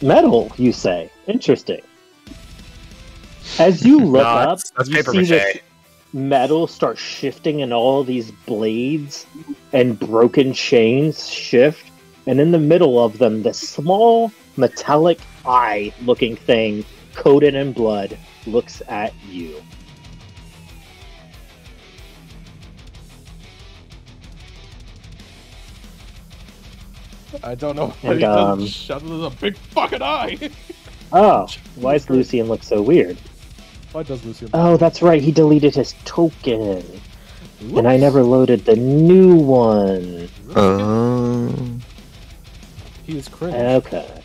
Metal, you say? Interesting. As you look up, that's you paper see mache. this metal start shifting and all these blades and broken chains shift, and in the middle of them, this small metallic eye-looking thing coated in blood looks at you. I don't know what And, he does. Shut up, there's a big fucking eye! Oh, why does Lucian look so weird? Why does Lucian? Oh, that's right, he deleted his token. Whoops. And I never loaded the new one. He is cringe. Okay.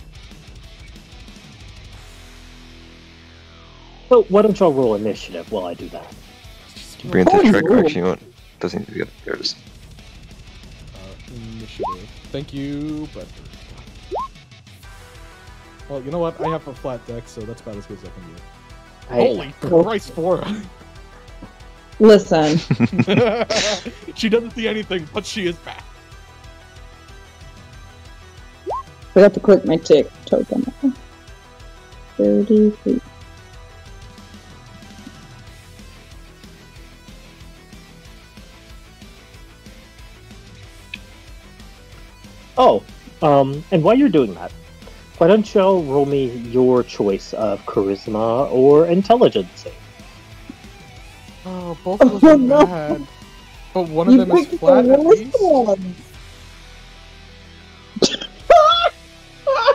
So, why don't y'all roll initiative while I do that? Bring it to the track correction you want. Doesn't need to be good. There it is. Initiative. Thank you, Bradford. Well, you know what? I have a flat deck, so that's about as good as I can do. Holy Christ, Flora! Listen. She doesn't see anything, but she is back. Forgot to click my tick token. 33. Oh, and while you're doing that, why don't y'all roll me your choice of charisma or intelligence? Oh, both of them are bad. But one of them is flat at least.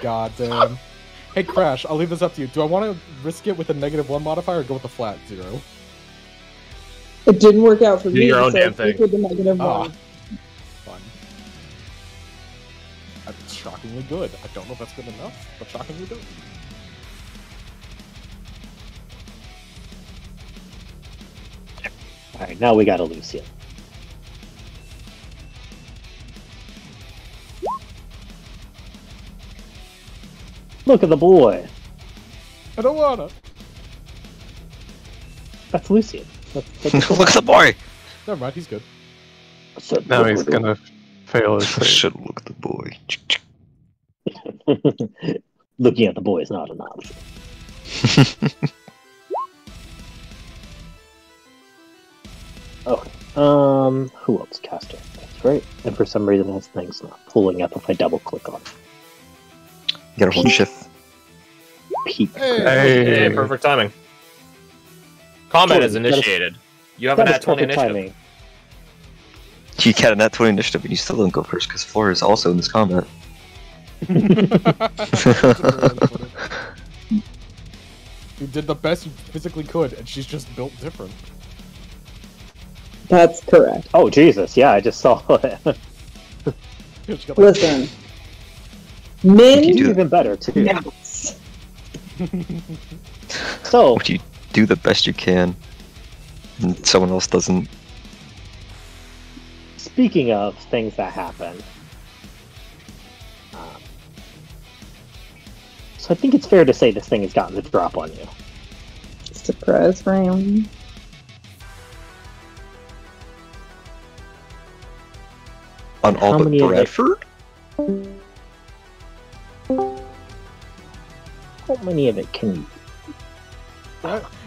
God damn. Hey, Crash, I'll leave this up to you. Do I want to risk it with a -1 modifier or go with a flat 0? It didn't work out for Do me, your own so damn I clicked thing. with the -1. Fun. That's shockingly good. I don't know if that's good enough, but shockingly good. Alright, now we got a Lucian. Look at the boy! I don't wanna. That's Lucian. Look at the boy! Never mind, he's good. Now he's gonna fail his save. Should look at the boy. Looking at the boy is not an option. Okay. Who else cast it? That's right. And for some reason this thing's not pulling up if I double click on it. You gotta hold shift. Peak. Hey, perfect timing. Combat is Jordan, initiated. You have an That is at 20 perfect initiative. timing. You got a nat 20 initiative and you still don't go first because Flora is also in this combat. You did the best you physically could, and she's just built different. That's correct. Oh Jesus, yeah, I just saw it. She got, like, Listen. Men. You do Even better too. Yes. So Would you do the best you can and someone else doesn't? speaking of things that happen, so I think it's fair to say this thing has gotten the drop on you. Surprise round. On How all but many of it- Bradford? How many of it can you?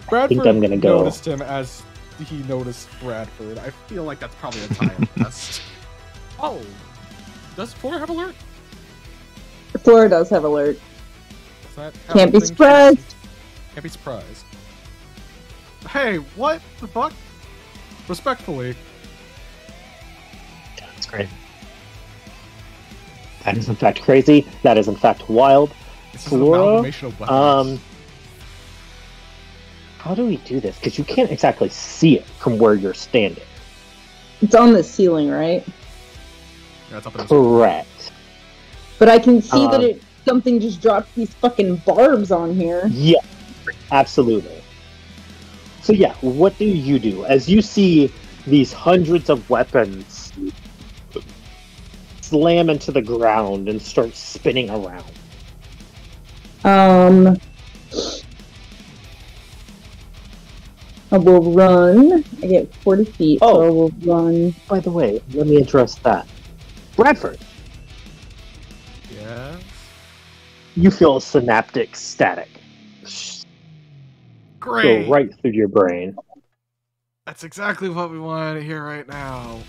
Bradford I'm gonna go- noticed him as he noticed Bradford. I feel like that's probably a tie-up test. Oh, does Flora have alert? Flora does have alert. Does that have Can't be a thing? surprised. Can't be surprised. Hey, what the fuck? Respectfully. That's great. That is in fact crazy. That is in fact wild. This is an Flora, amalgamation of weapons. How do we do this? Because you can't exactly see it from where you're standing. It's on the ceiling, right? Yeah, it's up in his- Correct. But I can see that something just dropped these fucking barbs on here. Yeah, absolutely. So yeah, what do you do? As you see these hundreds of weapons slam into the ground and start spinning around. I will run. I get 40 feet, so Oh. I will run. By the way, let me address that. Bradford, Yeah. You feel a synaptic static Great. go right through your brain. That's exactly what we wanted to hear right now.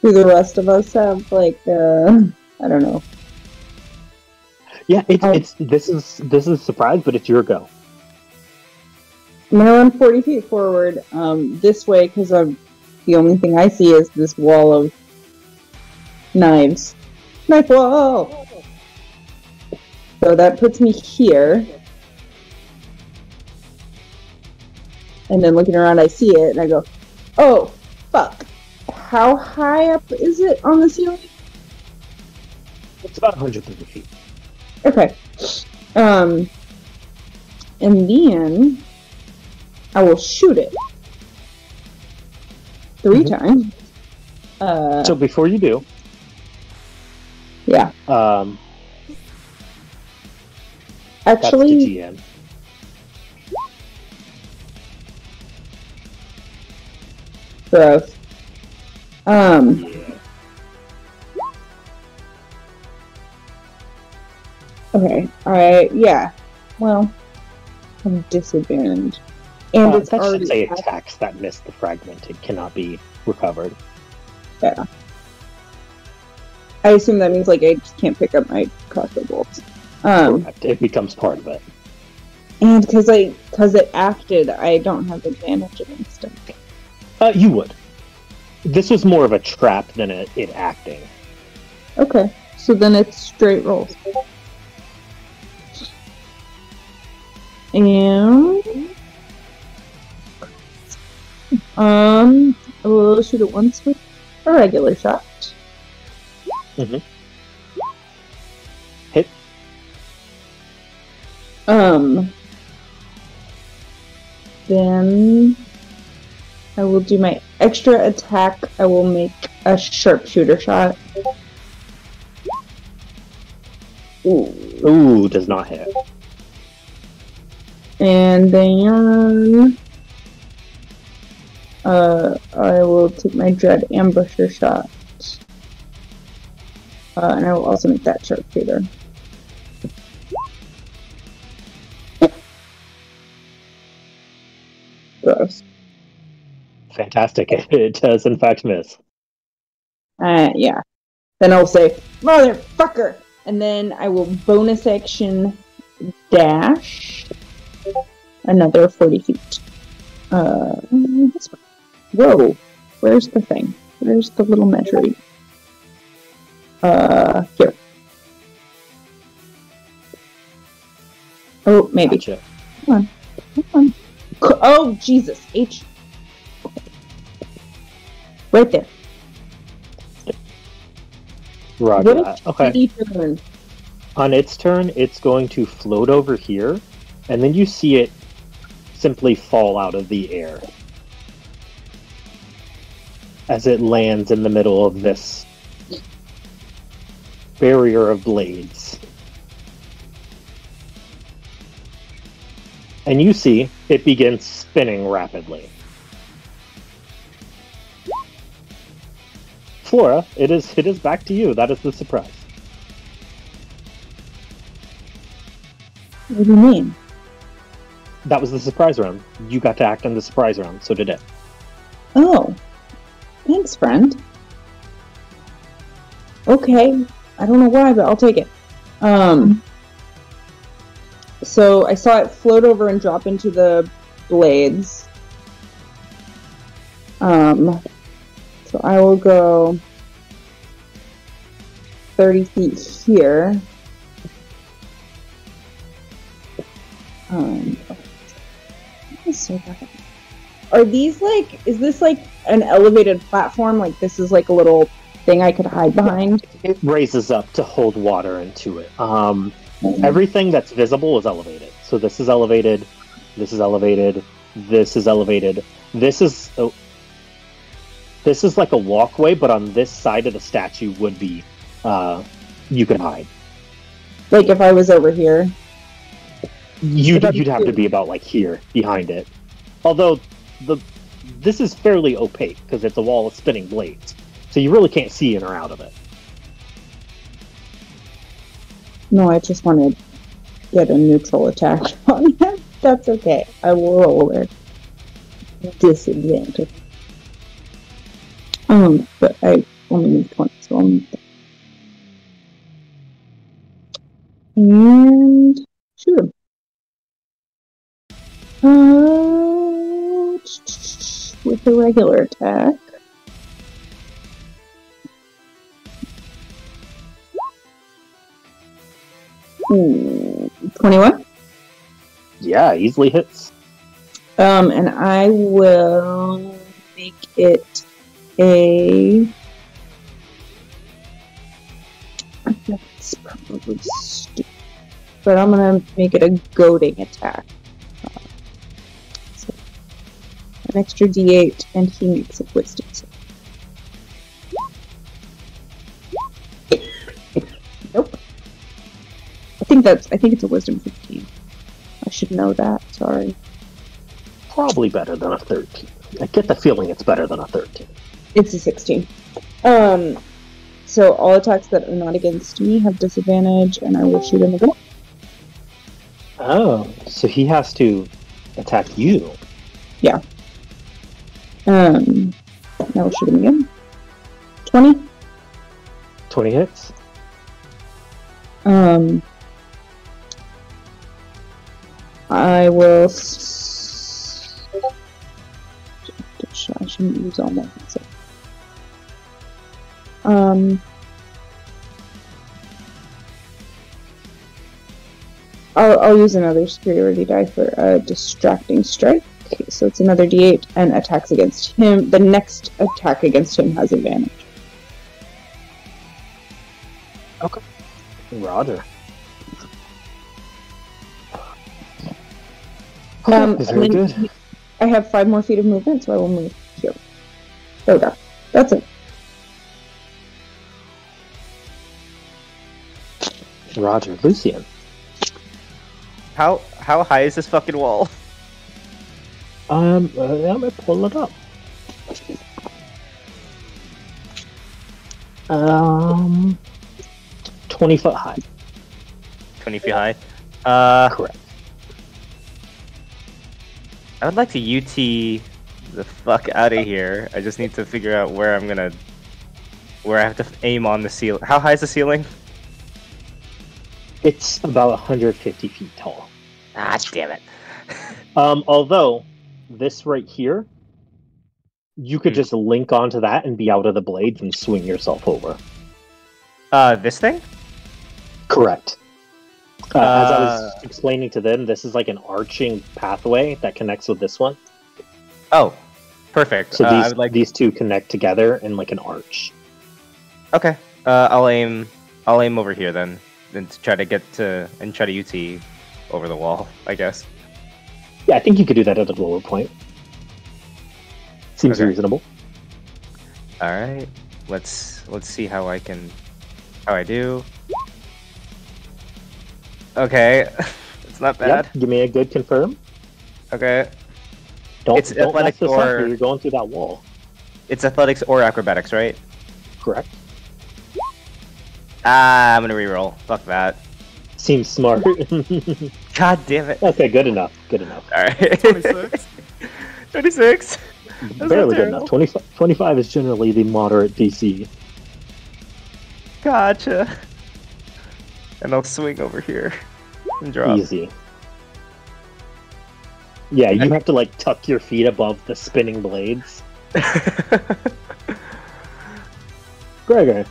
Do the rest of us have like I don't know. Yeah, this is a surprise, but it's your go. I'm gonna run 40 feet forward, this way, because the only thing I see is this wall of knives. Knife wall! So that puts me here. And then looking around, I see it, and I go, oh, fuck. How high up is it on the ceiling? It's about 130 feet. Okay. And then I will shoot it 3 times. So before you do, yeah. Actually, that's the GM. Gross. Okay. Yeah. Well, I'm disadvantaged. And it's that already should say attacks that miss the fragment. It cannot be recovered. Yeah. I assume that means like I just can't pick up my crossbow bolts. Correct. It becomes part of it. And because it acted, I don't have advantage against it. You would. This was more of a trap than it acting. Okay, so then it's straight rolls. And I will shoot it once with a regular shot. Mm-hmm. Hit. Then I will do my extra attack. I will make a sharpshooter shot. Ooh, does not hit. And then I will take my dread ambusher shot. And I will also make that sharpshooter. Gross. Fantastic. It does in fact miss. Yeah. Then I'll say, motherfucker! And then I will bonus action dash another 40 feet. This one. Whoa. Where's the thing? Where's the little measuring? Here. Oh, maybe. Gotcha. Come on. Oh, Jesus. H. Right there. Roger What that. Okay. turn? On its turn, it's going to float over here, and then you see it simply fall out of the air as it lands in the middle of this barrier of blades. And you see it begins spinning rapidly. Flora, it is back to you. That is the surprise. What do you mean? That was the surprise round. You got to act on the surprise round, so did it. Oh. Thanks, friend. Okay. I don't know why, but I'll take it. So I saw it float over and drop into the blades. So I will go 30 feet here. Are these like, is this like an elevated platform? Like this is like a little thing I could hide behind? It raises up to hold water into it. Everything that's visible is elevated. So this is elevated, this is elevated, this is elevated. This is like a walkway, but on this side of the statue would be, you could hide. Like if I was over here? You'd have to be about like here, behind it. Although, this is fairly opaque, because it's a wall of spinning blades. So you really can't see in or out of it. No, I just want to get a neutral attack on him. That's okay. I will roll it. Disadvantage. But I only need 20, so I'll need that. And shoot him. With the regular attack. Ooh, 21? Yeah, easily hits. And I will make it a... That's probably stupid. But I'm gonna make it a goading attack. So an extra D8, and he makes a wisdom save. Nope. I think it's a wisdom 15. I should know that, sorry. Probably better than a 13. I get the feeling it's better than a 13. It's a 16. So all attacks that are not against me have disadvantage, and I will shoot him again. Oh, so he has to attack you. Yeah. Now we'll shoot him again. 20. 20 hits. I will. I shouldn't use all my hits. I'll use another superiority die for a distracting strike. So it's another D8 and attacks against him. The next attack against him has advantage. Okay. Roger. Very good. I have 5 more feet of movement, so I will move here. There we go. That's it. Roger. Lucian. How high is this fucking wall? I'm gonna pull it up. 20 foot high. 20 feet high. Correct. I would like to UT the fuck out of here. I just need to figure out where I have to aim on the ceiling. How high is the ceiling? It's about 150 feet tall. Ah, damn it. Although, this right here, you could just link onto that and be out of the blades and swing yourself over. This thing? Correct. As I was explaining to them, this is like an arching pathway that connects with this one. Oh, perfect. So these two connect together in like an arch. Okay. I'll aim over here then to try to get to and try to UT over the wall, I guess. Yeah, I think you could do that at a lower point. Seems reasonable. All right. Let's see how I do. Okay. It's not bad. Yep, give me a good confirm. Okay. Don't athletics mess this up or you're going through that wall. It's athletics or acrobatics, right? Correct. Ah, I'm gonna reroll. Fuck that. Seems smart. God damn it. Okay, good enough. Good enough. Alright. 26. 26. Barely good enough. 25 is generally the moderate DC. Gotcha. And I'll swing over here and drop. Easy. Yeah, you have to like tuck your feet above the spinning blades. Gregor.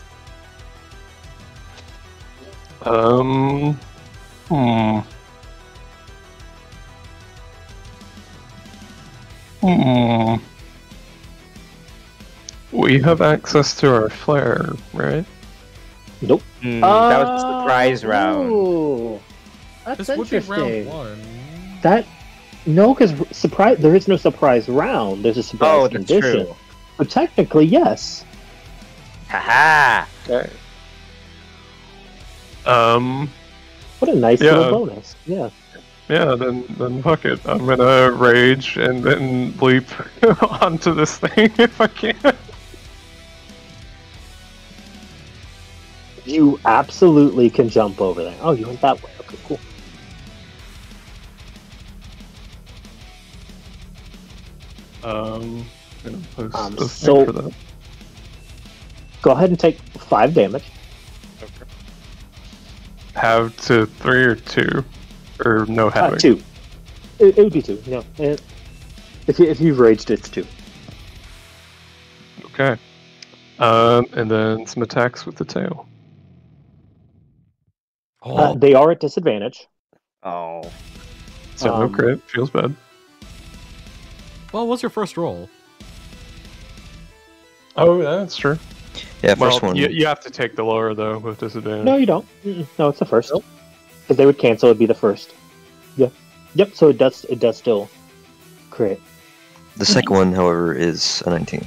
We have access to our flare, right? Nope. That was the surprise round. Ooh, that's This would be interesting. round 1. No, because there is no surprise round. There's a surprise that's condition. true. But technically, yes. Haha. Okay. What a nice Yeah. little bonus. Yeah. Yeah, then fuck it. I'm gonna rage and then leap onto this thing if I can. You absolutely can jump over there. Oh, you went that way. Okay, cool. I'm gonna post a thing so- for that. Go ahead and take 5 damage. Have to 3 or 2, or no having. 2. It would be 2. No, if you've raged, it's 2. Okay. And then some attacks with the tail. Oh, They are at disadvantage. Oh. So no Um, crit. Feels bad. well, what's your first roll? Oh, yeah, that's true. Yeah, Well, first one. you have to take the lower though with disadvantage. No, you don't. No, it's the first. Because they would cancel. It'd be the first. Yeah. Yep. So it does still crit. The second one, however, is a 19.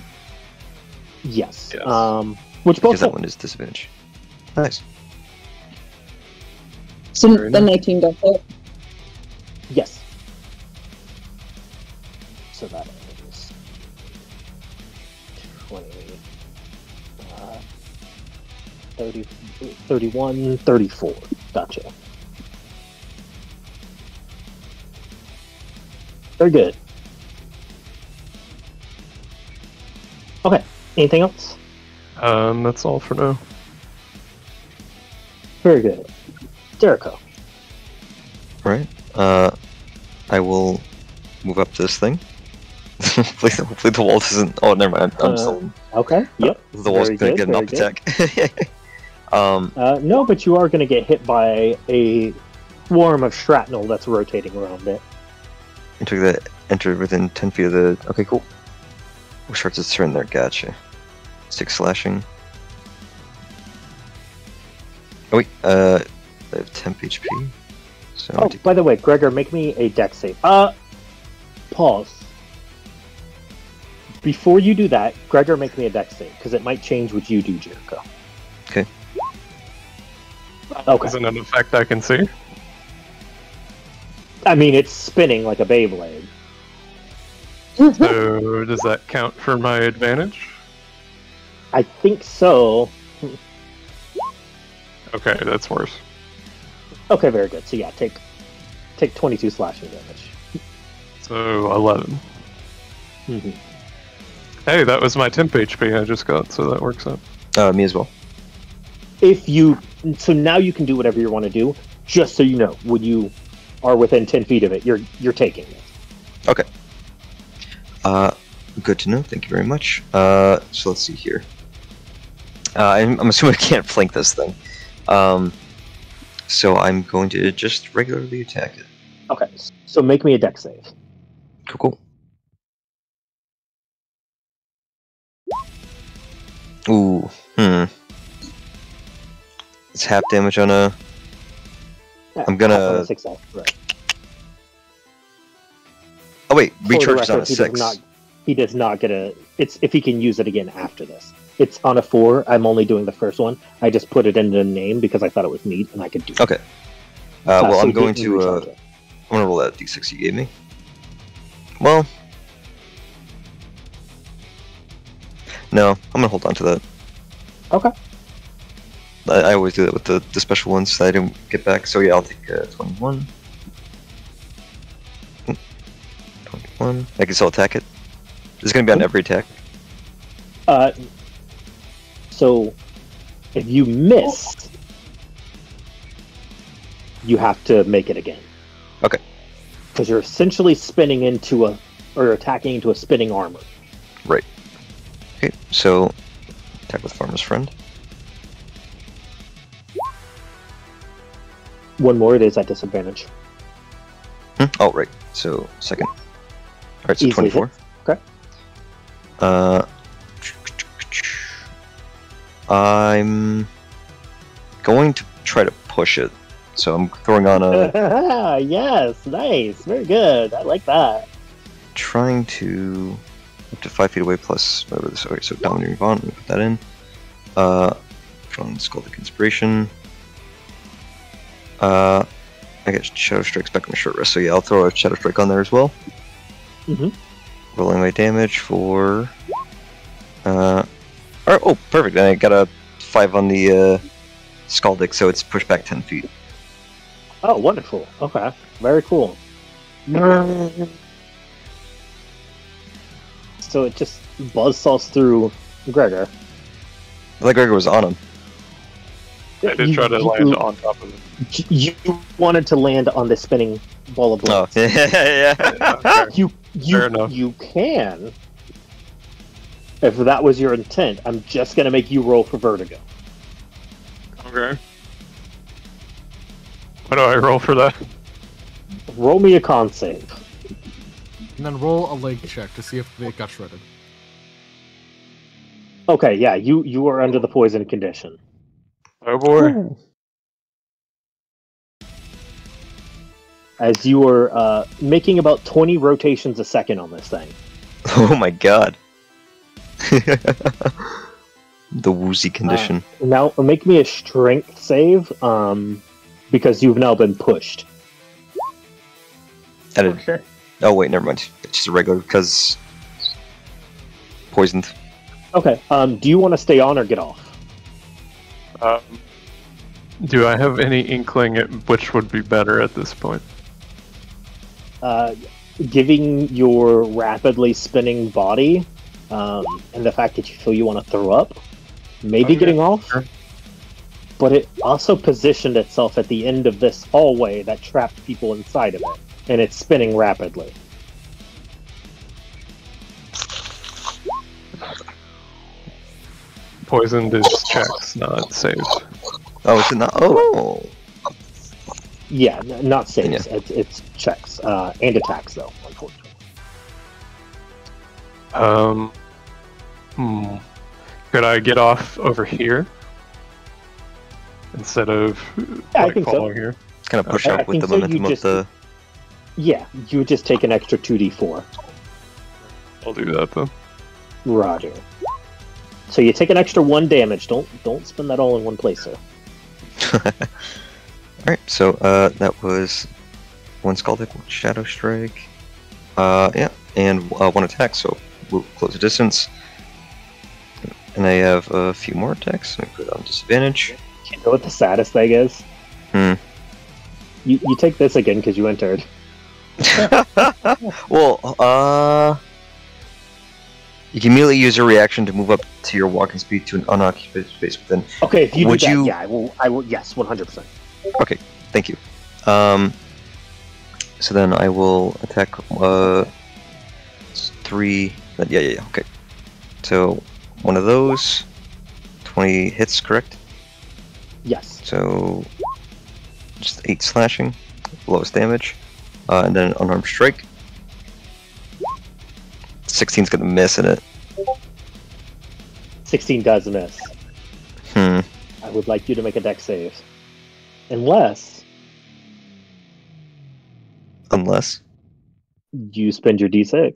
Yes. Yes. Which both Because that hit. one is disadvantage. Nice. So Very the nice. 19 does hit. Yes. So that is 20, 30, 31, 34. Gotcha. Very good. Okay. Anything else? That's all for now. Very good. Jericho. Right. I will move up this thing. Hopefully the wall doesn't. Oh, never mind. I'm still. Okay. Yep. The wall's very gonna good, get an up very attack. No, but you are going to get hit by a swarm of shrapnel that's rotating around it. Enter within 10 feet of the. Okay, cool. Which starts its turn there. Gotcha. 6 slashing. Oh wait. I have temp HP. So Oh, by the way, Gregor, make me a dex save. Pause. Before you do that, Gregor, make me a dex save, because it might change what you do, Jericho. Okay. Okay. Isn't an effect I can see? I mean, it's spinning like a Beyblade. So does that count for my advantage? I think so. Okay, that's worse. Okay, very good. So yeah, take 22 slashing damage. So 11. Mhm. Hey, that was my temp HP I just got, so that works out. me as well. So now you can do whatever you want to do. Just so you know, when you are within 10 feet of it, you're taking it. Okay. Good to know. Thank you very much. So let's see here. I'm assuming I can't flank this thing. So I'm going to just regularly attack it. Okay, so make me a dex save. Cool. Ooh. It's half damage on a. I'm gonna- Half on a success, right. Oh wait, For the recharges on a record, he 6. He does not get a. It's if he can use it again after this. It's on a 4. I'm only doing the first one. I just put it in the name because I thought it was neat and I could do it. Okay. Well, So I'm he going didn't to. recharge it. I'm gonna roll that d6 you gave me. Well. No, I'm gonna hold on to that. Okay. I always do that with the special ones that I didn't get back. So yeah, I'll take 21. 21. I can still attack it. It's gonna be on every attack. So if you miss, you have to make it again. Okay. Because you're essentially spinning into or attacking into a spinning armor. Right. Okay, so attack with Farmer's Friend. One more, it is at disadvantage. Oh, right. So second. Alright, so Easily 24. hit. Okay. I'm going to try to push it. So I'm throwing on a. Yes, nice, very good. I like that. Trying to. Up to 5 feet away plus whatever this. Okay, so Dominating Vaughn, let me put that in. From Scalded Inspiration. I get Shadow Strike's back on my short rest, so yeah, I'll throw a Shadow Strike on there as well. Rolling my damage for. Alright, oh, perfect. And I got a 5 on the Scaldic, so it's pushed back 10 feet. Oh, wonderful. Okay, very cool. So it just buzzsaws through Gregor. I thought Gregor was on him. I did try to land on top of it. You wanted to land on the spinning ball of Oh, blades. yeah. Fair You enough. you can. If that was your intent, I'm just gonna make you roll for vertigo. Okay. What do I roll for that? Roll me a con save. And then roll a leg check to see if they got shredded. Okay, yeah, you are under the poison condition. Oh boy. As you are making about 20 rotations a second on this thing. Oh my god. The woozy condition. Now make me a strength save, because you've now been pushed. Sure. Oh wait, never mind. It's just a regular because poisoned. Okay. Do you want to stay on or get off? Do I have any inkling at which would be better at this point? Giving your rapidly spinning body, and the fact that you feel you want to throw up, maybe Okay. getting off. Sure. But it also positioned itself at the end of this hallway that trapped people inside of it, and it's spinning rapidly. Poisoned is checks, not saves. Oh, is it not? Oh. Yeah, not saves. Yeah. It's checks and attacks, though. Unfortunately. Could I get off over here instead of I think so. following here? Kind of push I up with think the so, you momentum just- of the. Yeah, you would just take an extra 2d4. I'll do that then. Roger. So you take an extra 1 damage. Don't spend that all in one place, sir. Alright, so that was 1 Scaldic, 1 Shadow Strike. Yeah, and 1 attack, so we'll close the distance. And I have a few more attacks. Let me put it on disadvantage. You know what the saddest thing is? Hmm. You take this again because you entered. Well, you can immediately use your reaction to move up to your walking speed to an unoccupied space within. Okay, if you Would do that, you- yeah, I will. Yes, 100%. Okay, thank you. So then I will attack 3. Yeah. Okay. So 1 of those. 20 hits, correct? Yes. So just 8 slashing, lowest damage, and then an unarmed strike. 16's gonna miss in it. 16 does miss. Hmm. I would like you to make a dex save. Unless Unless. you spend your d6.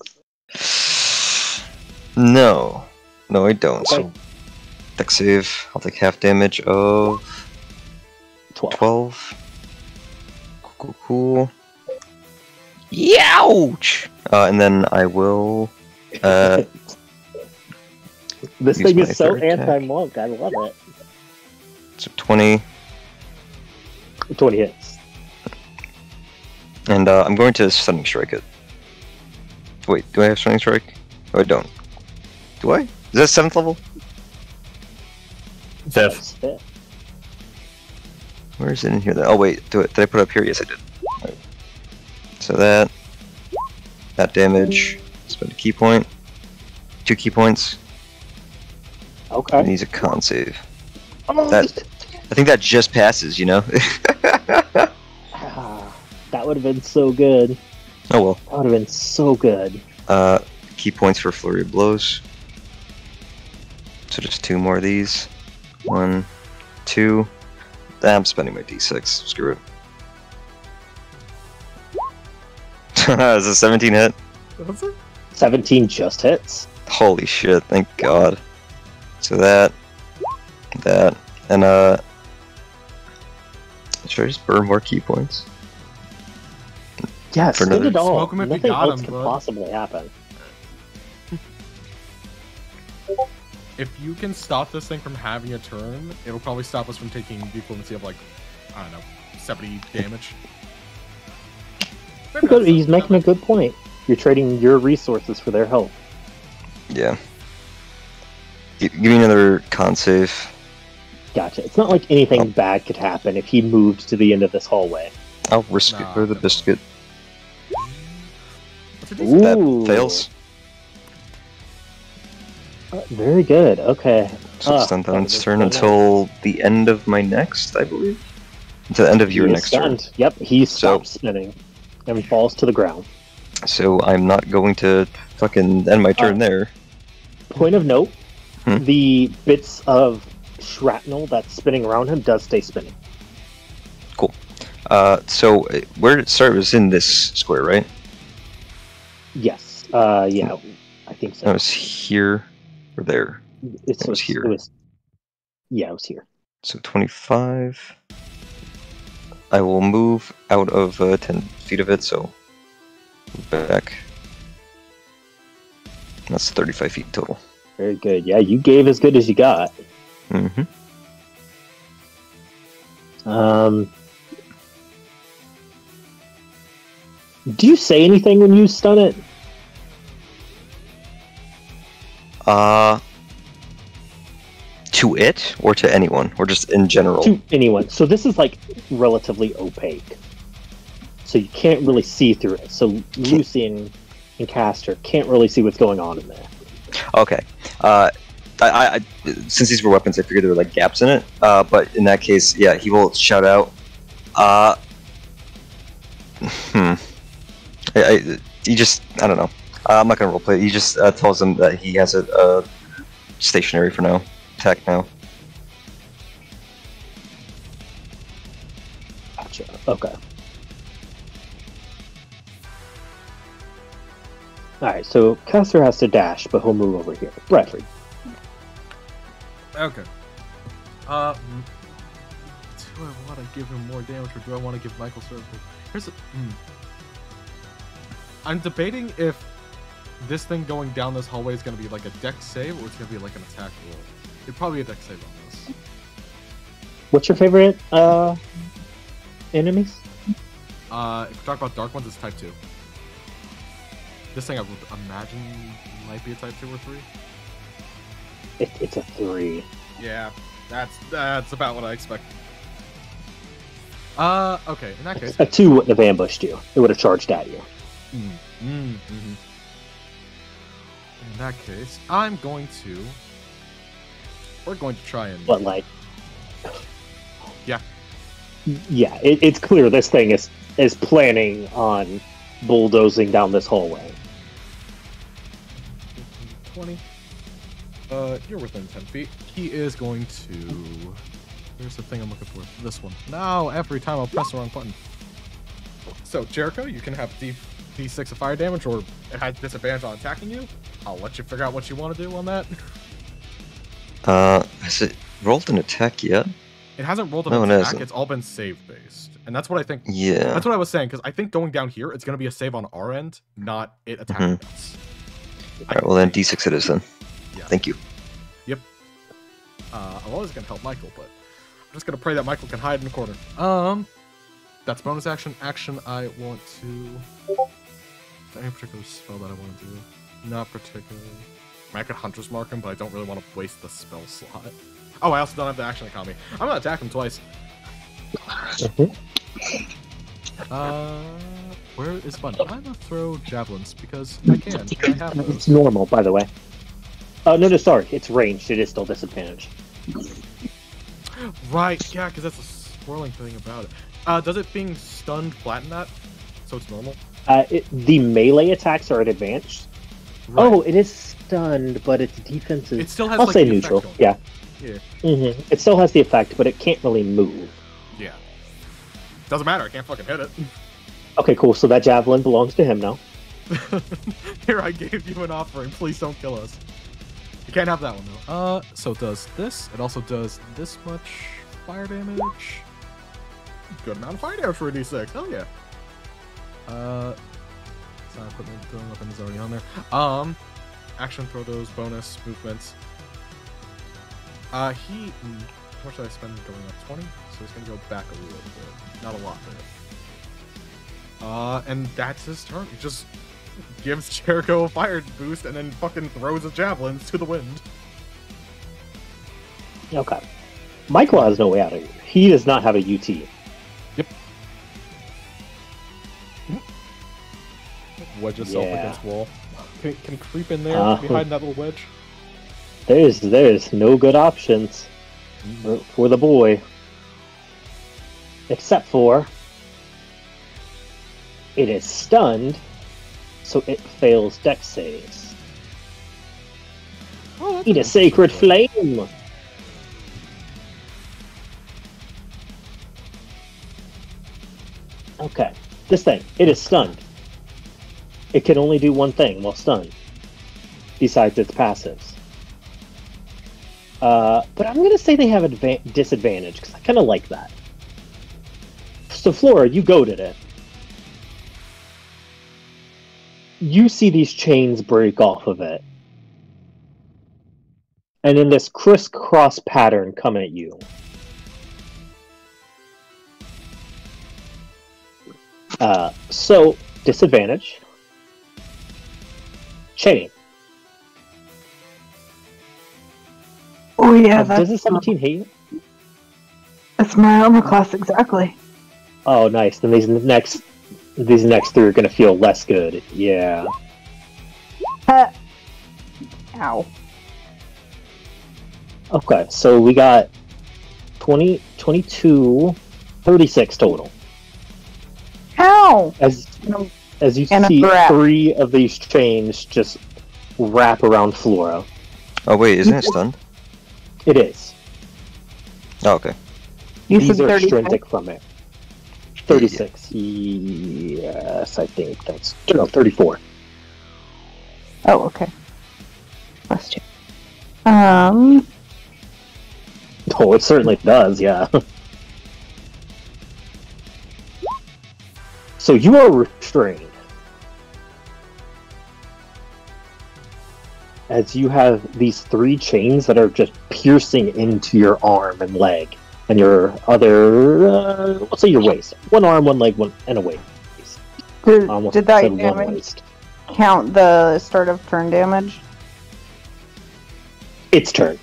No, I don't. So Okay. dex save. I'll take half damage of 12. 12. Cool. Youch! And then I will. This use thing my is so third attack. anti-monk. I love it. So 20. 20 hits. And I'm going to Stunning Strike it. Wait, do I have Stunning Strike? Oh, I don't. Do I? Is that 7th level? Fifth. Fifth. Where is it in here? Oh wait, did I put it up here? Yes, I did. Right. So that damage. Spend a key point. 2 key points. Okay. Needs a con save. Oh, That I think that just passes. You know. that would have been so good. Oh well. That would have been so good. Key points for flurry of blows. So just 2 more of these. 1, 2. I'm spending my d6. Screw it. Is a 17 hit? What's it? 17 just hits. Holy shit! Thank God. So that, and should I just burn more key points? Yeah, For spend another- it all. Smoke 'em if you Nothing got else 'em, could bud. possibly happen. if you can stop this thing from having a turn, it'll probably stop us from taking the equivalency of, like, I don't know, 70 damage. He's making a good point. You're trading your resources for their help. Yeah. Give me another con save. Gotcha. It's not like anything bad could happen if he moved to the end of this hallway. I'll risk it for the biscuit. Ooh. That fails. Very good. Okay. So it's stunned on its turn until the end of my next, I believe. Until the end of your next turn. Yep, he stops spinning and falls to the ground. So I'm not going to fucking end my turn there. Point of note, the bits of shrapnel that's spinning around him does stay spinning. Cool. So where did it start? It was in this square, right? Yes. Yeah, I think so. That was here or there. It was here. It was here. So 25. I will move out of 10 feet of it, so move back. That's 35 feet total. Very good. Yeah, you gave as good as you got. Mm-hmm. Do you say anything when you stun it? To it, or to anyone, or just in general? To anyone. So this is like relatively opaque. So you can't really see through it. So Lucy and Caster can't really see what's going on in there. Okay. I since these were weapons, I figured there were like gaps in it. But in that case, yeah, he will shout out. He just, I don't know. I'm not gonna roleplay. He just tells them that he has a stationary for now. Attack now. Gotcha. Okay. Alright, so Caster has to dash, but he'll move over here. Bradford. Okay. Do I want to give him more damage, or do I want to give Michael survival? Here's a... I'm debating if this thing going down this hallway is going to be like a dex save, or it's going to be like an attack roll. It'd probably be a dex save on this. What's your favorite enemies? If we talk about dark ones, it's type 2. This thing I would imagine might be a type 2 or 3. It's a 3. Yeah, that's about what I expect. Okay, in that case... A 2 wouldn't have ambushed you. It would have charged at you. In that case, we're going to try and... But like... Yeah. Yeah, it's clear this thing is planning on bulldozing down this hallway. 20. You're within 10 feet. He is going to... Here's the thing I'm looking for. This one. No, every time I'll press the wrong button. So, Jericho, you can have D6 of fire damage, or it has disadvantage on attacking you. I'll let you figure out what you want to do on that. Has it rolled an attack yet? It hasn't rolled an attack, it's all been save-based. And that's what I think... Yeah. That's what I was saying, because I think going down here, it's going to be a save on our end, not it attacking us. Alright, well then D6 it is then. Yeah. Thank you. Yep. I'm always going to help Michael, but I'm just going to pray that Michael can hide in the corner. That's bonus action. Action, I want to... Is there any particular spell that I want to do? Not particularly. I could Hunter's Mark him, but I don't really want to waste the spell slot. Oh, I also don't have the action economy. I'm going to attack him twice. Where is the button? I'm going to throw javelins, because I can. I have those. It's normal, by the way. No, sorry. It's ranged. It is still disadvantage. Right, yeah, because that's a swirling thing about it. Does it being stunned flatten that? So it's normal? The melee attacks are at advantage. Right. Oh, it is stunned, but its defense is... It still has, I'll like, say the neutral. effect Yeah. Yeah. It still has the effect, but it can't really move. Yeah. Doesn't matter, I can't fucking hit it. Okay, cool. So that javelin belongs to him now. Here, I gave you an offering. Please don't kill us. You can't have that one, though. So it does this. It also does this much fire damage. Good amount of fire damage for a D6. Hell yeah. Sound equipment, throwing weapon is already on there. Action, throw those, bonus, movements. How much did I spend going up? 20? So he's gonna go back a little bit. Not a lot, though. And that's his turn. He just gives Jericho a fire boost and then fucking throws his javelins to the wind. Okay. Michael has no way out of here. He does not have a UT. Yep. Wedge himself against wall. Can he creep in there behind that little wedge? There's no good options for the boy. Except for it is stunned, so it fails dex saves. Oh, Eat a sacred flame! Okay, this thing, it is stunned. It can only do one thing while stunned, besides its passives. But I'm going to say they have disadvantage, because I kind of like that. So Flora, you goaded it. You see these chains break off of it. And in this crisscross pattern come at you. So, disadvantage. Chain. Oh yeah, Does a 17 hit you? That's my armor class exactly. Oh, nice. Then these next three are going to feel less good. Yeah. Ow. Okay, so we got 20, 22, 36 total. Ow! As you And a see, breath. 3 of these chains just wrap around Flora. Oh wait, isn't it stunned? It is. Oh, okay. You These said are 36? extrinsic from it. 36. Yes, I think that's... No, 34. Oh, okay. Plus 2. Oh, Oh, it certainly does, yeah. So you are restrained. As you have these 3 chains that are just piercing into your arm and leg. And your other, let's say your waist. One arm, one leg, and a waist. did that said one damage waist. count the start of turn damage? Its turn.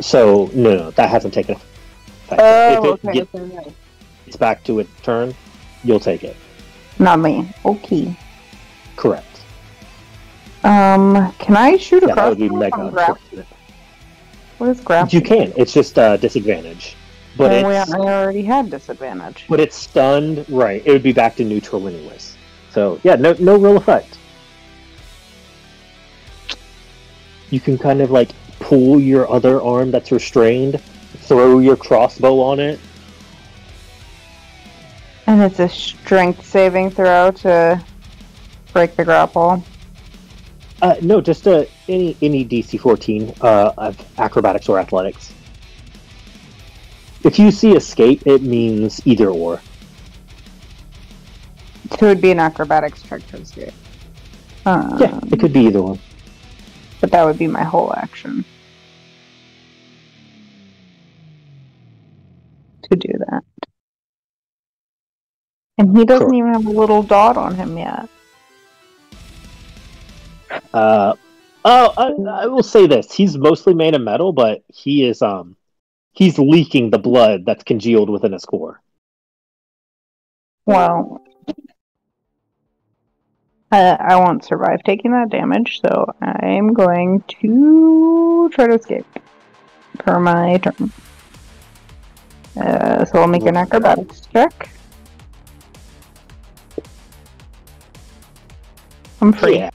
So, no, that hasn't taken effect. Oh, If it okay. gets back to its turn, you'll take it. Not me. Okay. Correct. Can I shoot Yeah, that across would be the mega room? Grapple? unfortunate. What is grapple? You can. It's just disadvantage. But Oh, yeah, it's I already had disadvantage. but it's stunned. Right. It would be back to neutral anyways. So yeah, no real effect. You can kind of like pull your other arm that's restrained, throw your crossbow on it. And it's a strength saving throw to break the grapple. No, just any DC 14 of acrobatics or athletics. If you see escape, it means either or. So it would be an acrobatics check to escape. Yeah, it could be either one. But that would be my whole action. To do that. And he doesn't Sure. even have a little dot on him yet. I will say this: he's mostly made of metal, but he is he's leaking the blood that's congealed within his core. Well, I won't survive taking that damage, so I'm going to try to escape for my turn. So I'll make an acrobatics check. I'm free. Yeah,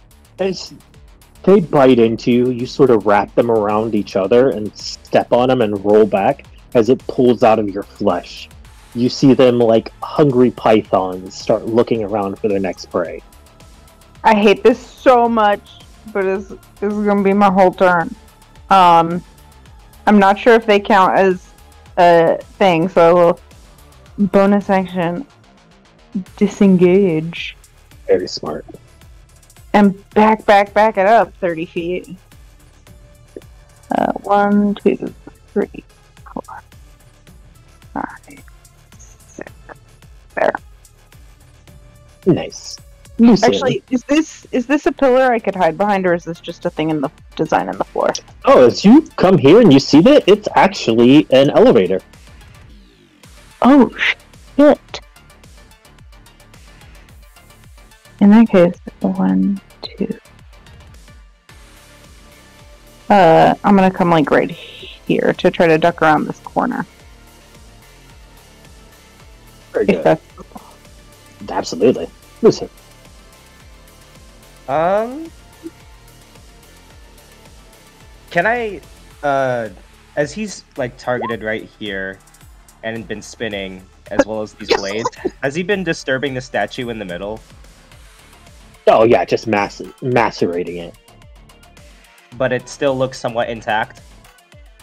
they bite into you. You sort of wrap them around each other and step on them and roll back as it pulls out of your flesh. You see them like hungry pythons start looking around for their next prey. I hate this so much, but this is gonna be my whole turn. I'm not sure if they count as a thing, so I will bonus action disengage Very smart. and back it up 30 feet. 1, 2, 3, 4, 5, 6. There. Nice. Lucian. Actually, is this a pillar I could hide behind, or is this just a thing in the design in the floor? Oh, as you come here and you see that, it's actually an elevator. Oh shit! In that case, 1, 2. I'm gonna come like right here to try to duck around this corner. Very If good. that's Absolutely. Lucian. Can I, as he's like targeted right here and been spinning, as well as these blades, has he been disturbing the statue in the middle? Oh yeah, just macerating it. But it still looks somewhat intact?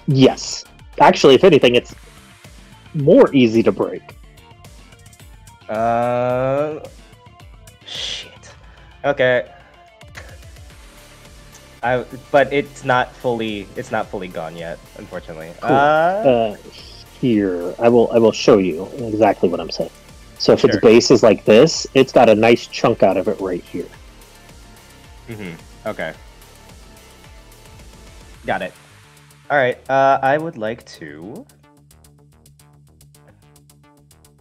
Yes. Actually, if anything, it's more easy to break. Shit. Okay. But it's not fully gone yet, unfortunately. Cool. Here, I will show you exactly what I'm saying. So if its Sure. base is like this, it's got a nice chunk out of it right here. Okay. Got it. Alright, I would like to...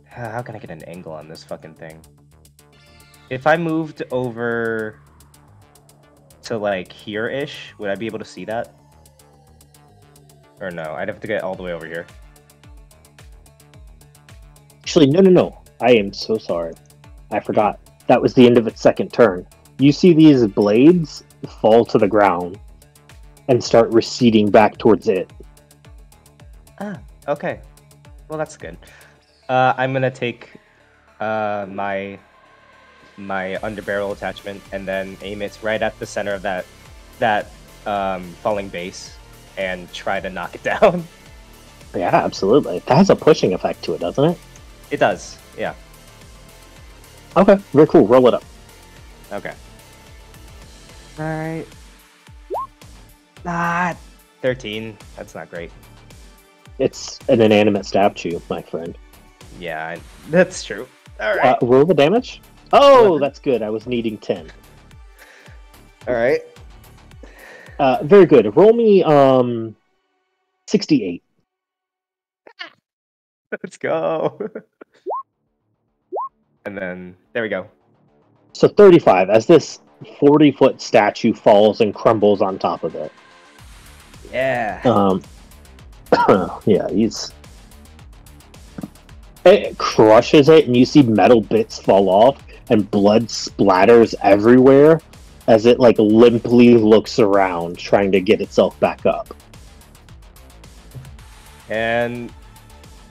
How can I get an angle on this fucking thing? If I moved over to like here-ish, would I be able to see that? Or no, I'd have to get all the way over here. Actually, no. I am so sorry. I forgot. That was the end of its second turn. You see these blades fall to the ground and start receding back towards it. Ah, okay. Well, that's good. I'm gonna take my underbarrel attachment and then aim it right at the center of that falling base and try to knock it down. Yeah, absolutely. That has a pushing effect to it, doesn't it? It does, yeah. Okay, very cool. Roll it up. Okay. Alright. 13. That's not great. It's an inanimate statue, my friend. Yeah, that's true. Alright. Roll the damage. Oh, that's good. I was needing 10. Alright. Very good. Roll me 68. Let's go. And then, there we go. So 35, as this 40-foot statue falls and crumbles on top of it. Yeah. Yeah, it crushes it, and you see metal bits fall off, and blood splatters everywhere as it like limply looks around, trying to get itself back up. And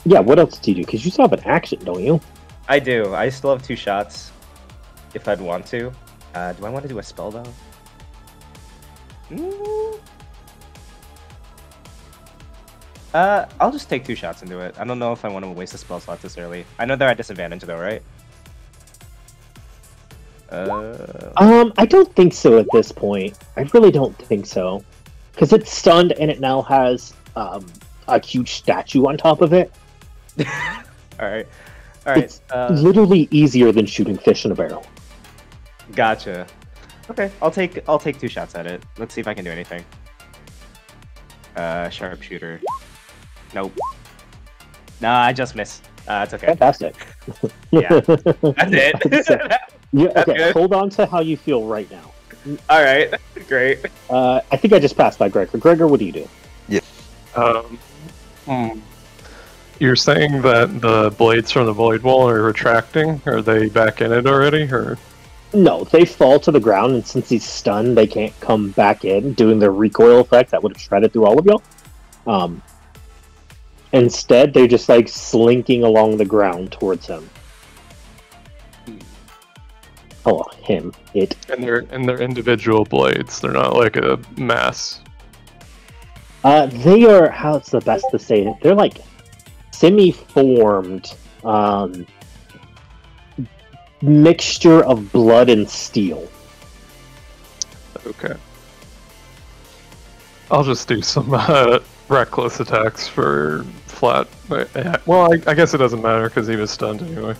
yeah, what else do you do? Because you still have an action, don't you? I do. I still have 2 shots. If I'd want to. Do I want to do a spell though? I'll just take 2 shots into it. I don't know if I want to waste a spell slot this early. I know they're at disadvantage though, right? I don't think so at this point. I really don't think so. Because it's stunned and it now has a huge statue on top of it. Alright. It's literally easier than shooting fish in a barrel. Gotcha. Okay, I'll take 2 shots at it. Let's see if I can do anything. Sharpshooter. Nope. Nah, I just missed. It's okay. Fantastic. Yeah. That's it. Yeah, That's okay, good. hold on to how you feel right now. Alright, great. I think I just passed by Gregor. Gregor, what do you do? You're saying that the blades from the void wall are retracting? Are they back in it already? Or No, they fall to the ground, and since he's stunned, they can't come back in, doing the recoil effect that would have shredded through all of y'all. Instead, they're just like slinking along the ground towards him. Oh, him. It. and they're individual blades. They're not like a mass. They are, how's the best to say it? They're like semi-formed mixture of blood and steel. Okay. I'll just do some reckless attacks for flat. Well, I guess it doesn't matter because he was stunned anyway.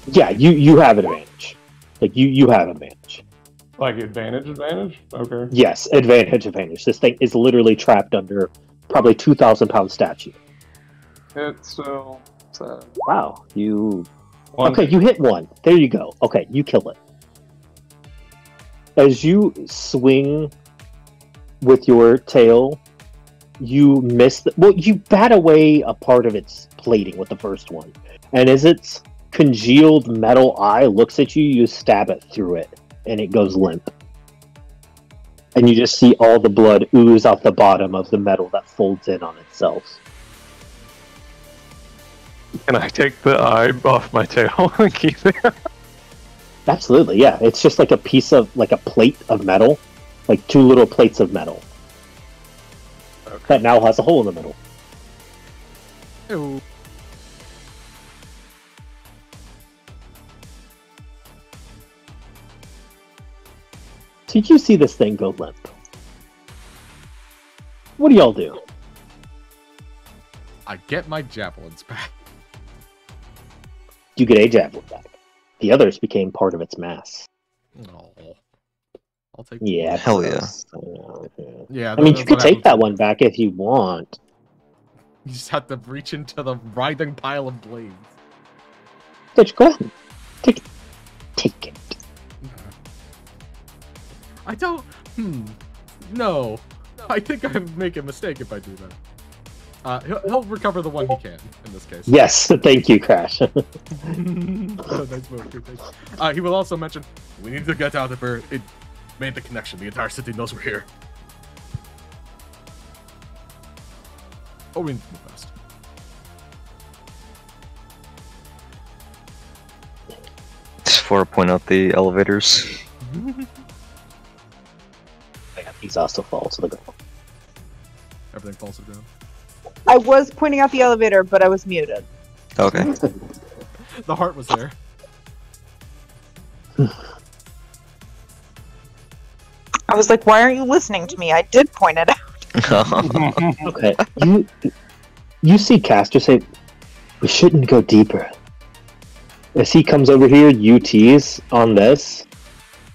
Yeah, you have advantage. Like you have advantage. Like advantage? Okay. Yes, advantage. This thing is literally trapped under probably 2,000-pound statue. It's so sad. Wow, you. One. Okay, you hit one. There you go. Okay, you kill it. As you swing with your tail, you miss you bat away a part of its plating with the first one. And as its congealed metal eye looks at you, you stab it through it, and it goes limp. And you just see all the blood ooze off the bottom of the metal that folds in on itself. Can I take the eye off my tail and keep it? Absolutely, yeah. It's just like a piece of, like a plate of metal. Like 2 little plates of metal. Okay. That now has a hole in the middle. Ew. So you see this thing go limp. What do y'all do? I get my javelins back. You get a javelin back. The others became part of its mass. No. I'll take. Yeah. Hell yeah. Yeah. I mean, you that's could what take that happens. one back if you want. You just have to reach into the writhing pile of blades. Bitch, go ahead. Take it. Take it. I don't. No. I think I make a mistake if I do that. He'll recover the one he can in this case. Yes, thank you, Crash. Nice move, good thing. He will also mention, we need to get out of here. It made the connection. The entire city knows we're here. Oh, we need to move fast. Just for point out the elevators. Yeah, these also fall to the ground. Everything falls to the ground. I was pointing out the elevator, but I was muted. Okay. The heart was there. I was like, why aren't you listening to me? I did point it out. Okay, you see Caster say, we shouldn't go deeper. As he comes over here, you tease on this,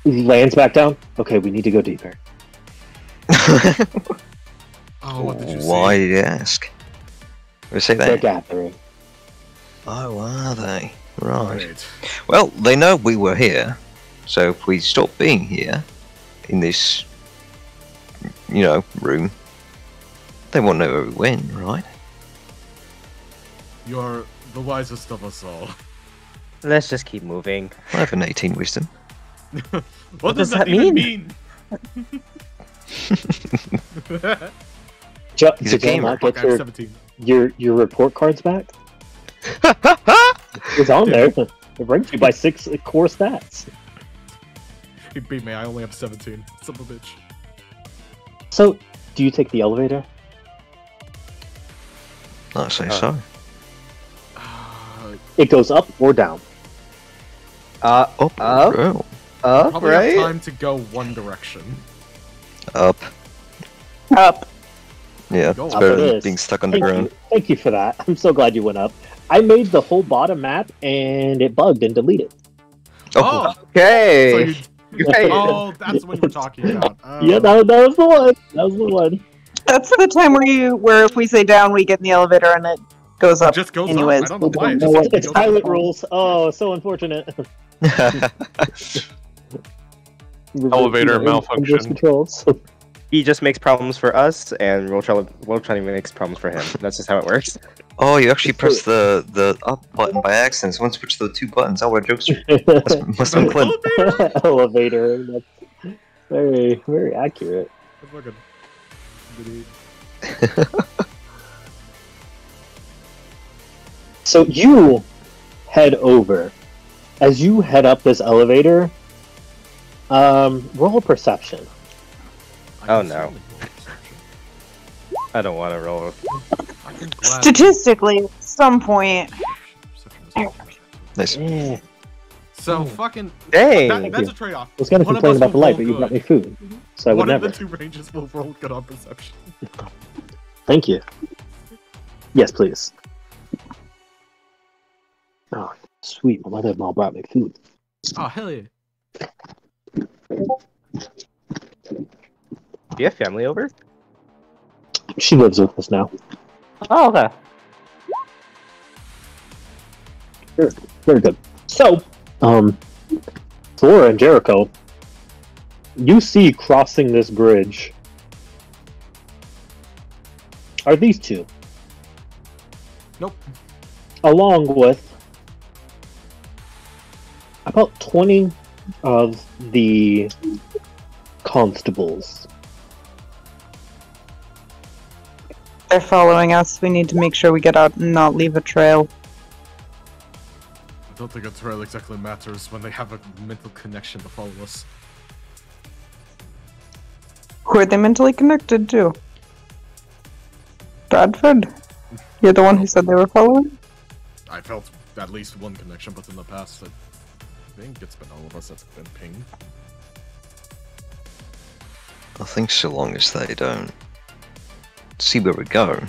lands back down. Okay, we need to go deeper. Oh, what did you Why see? did you ask? We say They're that. gathering. Oh, are they? Right. Right. Well, they know we were here, so if we stop being here, in this, room, they won't know where we went, right? You're the wisest of us all. Let's just keep moving. I have an 18 wisdom. What does that even mean? He's a Did y'all gamer. not Fuck, get I have 17. your report cards back? It's on there. It ranks you by 6 core stats. He beat me. I only have 17. Son of a bitch. So, do you take the elevator? I say so. It goes up or down. Up, Up, oh, up, Probably right? have time to go one direction. up. Up. Yeah, Go it's up better it than is. being stuck Thank underground. you. Thank you for that. I'm so glad you went up. I made the whole bottom map and it bugged and deleted. Oh! Okay. So oh, that's what you were talking about. Yeah, that was the one. That was the one. That's the time where if we say down, we get in the elevator and it goes It up. just goes anyways. up. I don't know why. It We just don't know seems to It's go pilot up. rules. Oh, so unfortunate. Elevator Reverse malfunction. controls. He just makes problems for us, and Rochelle makes problems for him. That's just how it works. Oh, you actually pressed the up button by accident. Someone switched the 2 buttons. Oh, we're jokester. Must have been Clint. Elevator. That's very, very accurate. That's fucking- So you head over. As you head up this elevator, roll a perception. Oh, no. I don't want to roll. I can gladly- Statistically, at some point. Perception is- Nice. Eh, So fucking. Dang. That's a trade-off. I was gonna One of complain us about the will light, roll but you brought good. me food, so I would One of never. the two ranges will roll good on perception. Thank you. Yes, please. Oh, sweet. My mother-in-law brought me food. Oh hell yeah! Do you have family over? She lives with us now. Oh, okay. Very good. So, Flora and Jericho, you see crossing this bridge are these two. Nope. Along with about 20 of the constables. They're following us. We need to make sure we get out and not leave a trail. I don't think a trail exactly matters when they have a mental connection to follow us. Who are they mentally connected to? Bradford? You're the one who said they were following? I felt at least one connection, but in the past, I think it's been all of us that's been pinged. I think so long as they don't see where we go,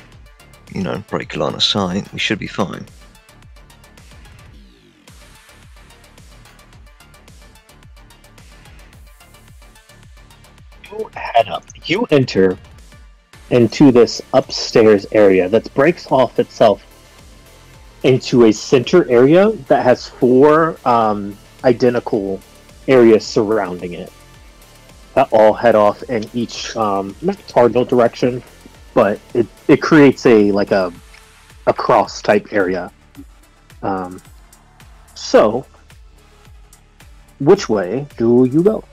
you know, break line of sight, we should be fine. You head up. You enter into this upstairs area that breaks off itself into a center area that has 4 identical areas surrounding it that all head off in each not cardinal direction, but it creates a cross type area. So which way do you go?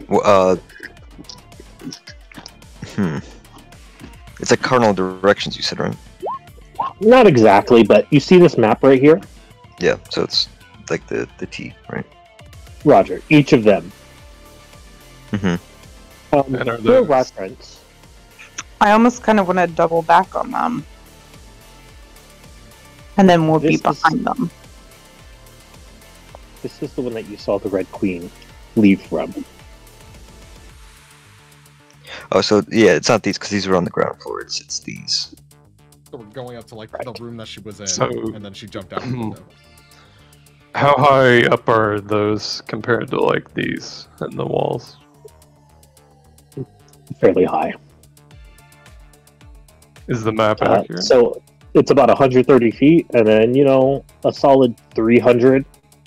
Well, it's like cardinal directions, you said, right? Not exactly, but you see this map right here? Yeah, so it's like the T, right? Roger, each of them. And are For those- reference, I almost kind of want to double back on them. And then we'll be This is- behind them. this is the one that you saw the Red Queen leave from. Oh, so yeah, it's not these because these are on the ground floor. It's these. So we're going up to like the room that she was in, So- and then she jumped out the window. How high up are those compared to like these and the walls? Fairly high. Is the map accurate? So it's about 130 feet, and then, a solid 300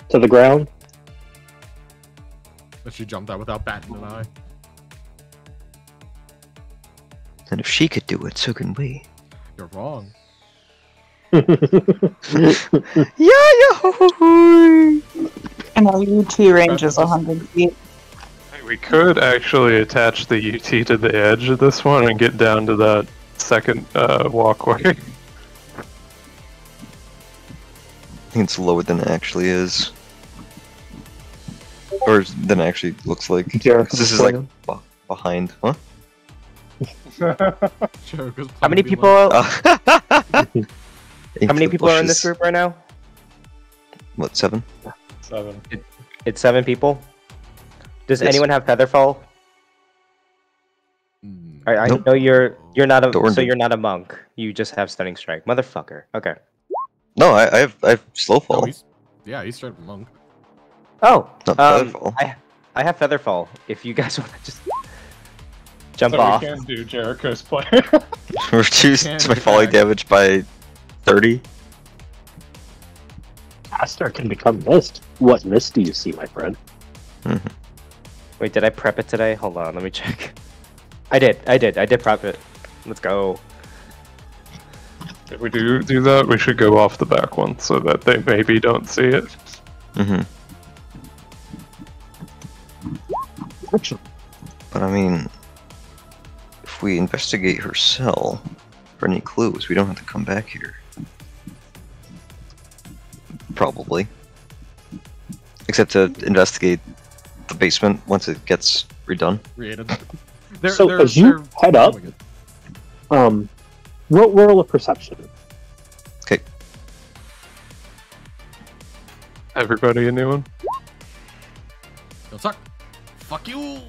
to the ground. But she jumped out without batting an eye. And if she could do it, so can we. You're wrong. And our UT range is 100 feet. Hey, we could actually attach the UT to the edge of this one and get down to that second walkway. I think it's lower than it actually is. Or than it actually looks like. Jericho, 'Cause this is like behind. Huh? Jericho's How many planning to be people? How many people are in this group right now? What, 7? 7. It's 7 people. Does Yes. anyone have Featherfall? I Nope. know you're not Don't worry. so you're not a monk. You just have Stunning Strike, motherfucker. Okay. No, I have slow fall. No, he's straight up a monk. Oh, Not Featherfall. I have Featherfall. If you guys want to just jump So off. we can do Jericho's plan. Reduce Can't my falling attack. damage by 30. Caster can become mist. What mist do you see, my friend? Wait, did I prep it today? Hold on, let me check. I did prep it. Let's go. If we do that, we should go off the back one so that they maybe don't see it. Action. But I mean, if we investigate her cell for any clues, we don't have to come back here. Probably. Except to investigate the basement once it gets redone. Created. So as you head up, roll a perception. Everybody a new one? Don't suck. Fuck you!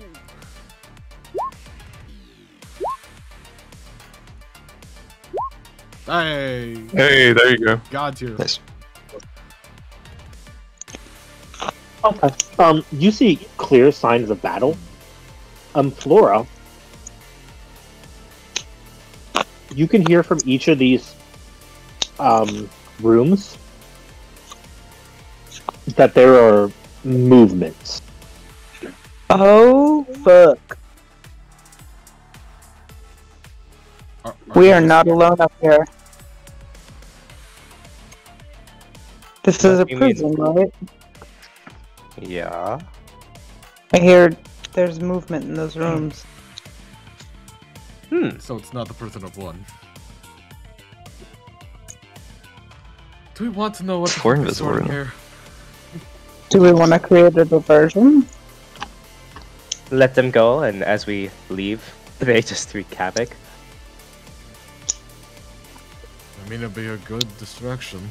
Hey! Hey, there you go. God tier. Nice. Okay. You see clear signs of battle. Flora, you can hear from each of these rooms that there are movements. Oh, fuck. We are not alone up here. This is a What do you mean? prison, right? Yeah. I hear there's movement in those rooms. So it's not the person of one. Do we want to know what the We're fuck is invisible sorting right now. here? Do we want to create a diversion? Let them go, and as we leave, they just wreak havoc. I mean, it'd be a good distraction.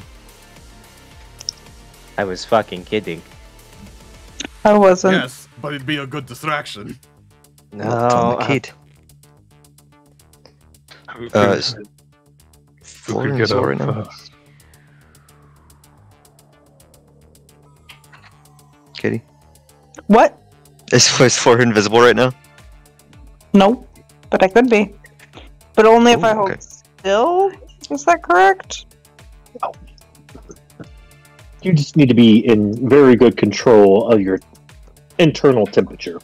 I was fucking kidding. I wasn't. Yes, but it'd be a good distraction. No. Tell the kid. Who could Flora get and out right now. fast? Kitty. What? Is Flora invisible right now? No, but I could be. But only if Ooh, I hold okay. still? Is that correct? You just need to be in very good control of your internal temperature.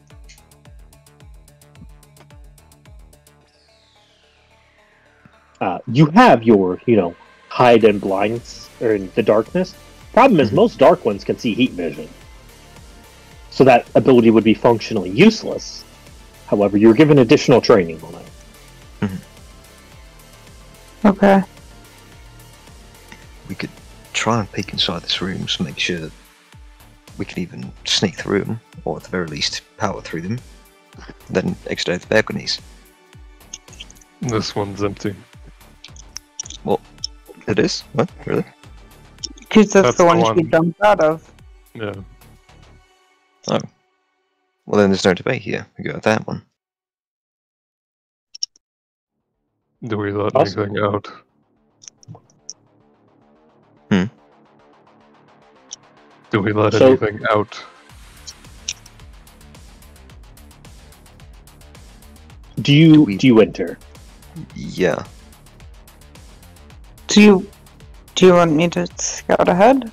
You have your, hide and blinds or in the darkness. Problem is, most dark ones can see heat vision, so that ability would be functionally useless. However, you're given additional training on it. Okay. We could try and peek inside this room to make sure we can even sneak through them, or at the very least, power through them. Then exit out the balconies. This one's empty. It is? What? Really? Because that's the the one one. she jumped out of. Yeah. Oh. Well, then there's no debate here. We go with that one. Do we let Awesome. anything out? Hmm? Do we let So- anything out? Do you enter? Yeah. Do you want me to scout ahead?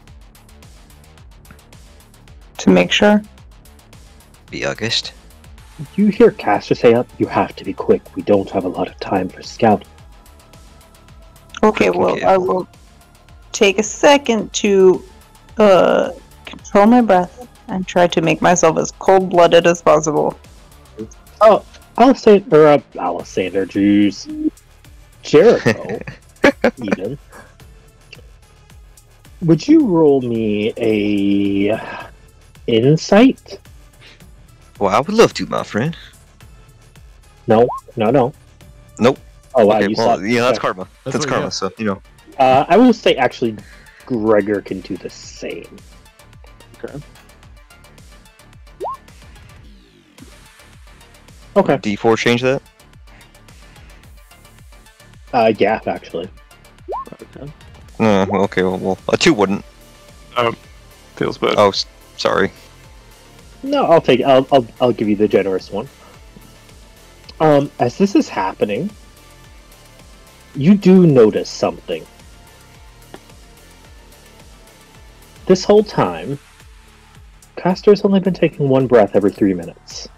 To make sure? Be August. You hear Caster say up, you have to be quick. We don't have a lot of time for scout. Okay, Freaking well, I careful. will take a second to control my breath and try to make myself as cold-blooded as possible. Oh, Alexander, Jews. Jericho, even. Would you roll me a insight? Well, I would love to, my friend. No. Nope. Oh, wow, Okay, you well, saw. yeah, that's okay. karma. That's That's what- karma, yeah. so, I will say, actually, Gregor can do the same. Okay. Okay. D4 change that? Yeah, actually. Okay. Well, a 2 wouldn't. Feels bad. Oh, sorry. No, I'll take. I'll give you the generous one. As this is happening, you do notice something. This whole time, Caster's only been taking one breath every 3 minutes.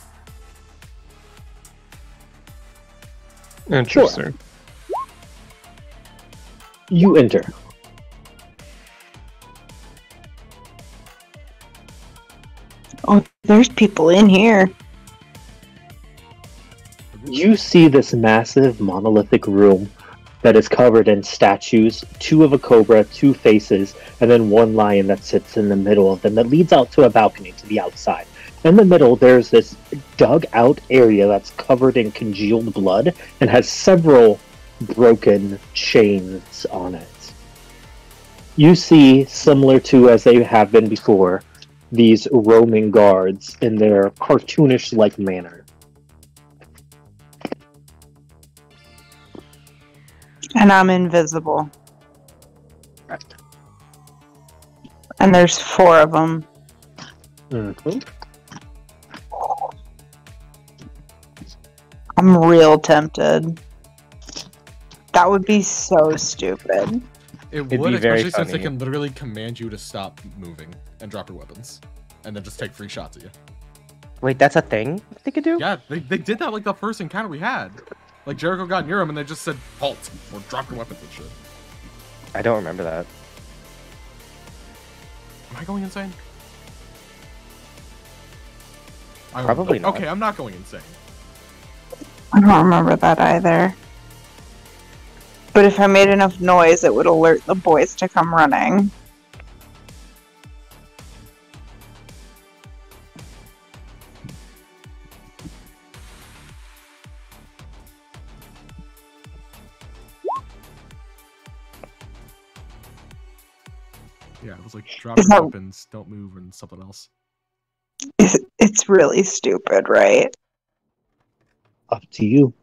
Interesting. You enter. Oh, there's people in here. You see this massive monolithic room that is covered in statues, 2 of a cobra, 2 faces, and then 1 lion that sits in the middle of them that leads out to a balcony to the outside. In the middle, there's this dug out area that's covered in congealed blood and has several broken chains on it. You see, similar to as they have been before, these roaming guards in their cartoonish-like manner. And I'm invisible. And there's 4 of them. Mm-hmm. I'm real tempted. That would be so stupid. It It'd would, be very especially since they funny. can literally command you to stop moving and drop your weapons. And then just take 3 shots at you. Wait, that's a thing they could do? Yeah, they did that like the first encounter we had. Like, Jericho got near him and they just said, halt, or drop your weapons and shit. I don't remember that. Am I going insane? Probably not. Okay, I'm not going insane. I don't remember that either. But if I made enough noise, it would alert the boys to come running. Yeah, it was like, drop Is your that- weapons, don't move, and something else. It's really stupid, right? Up to you.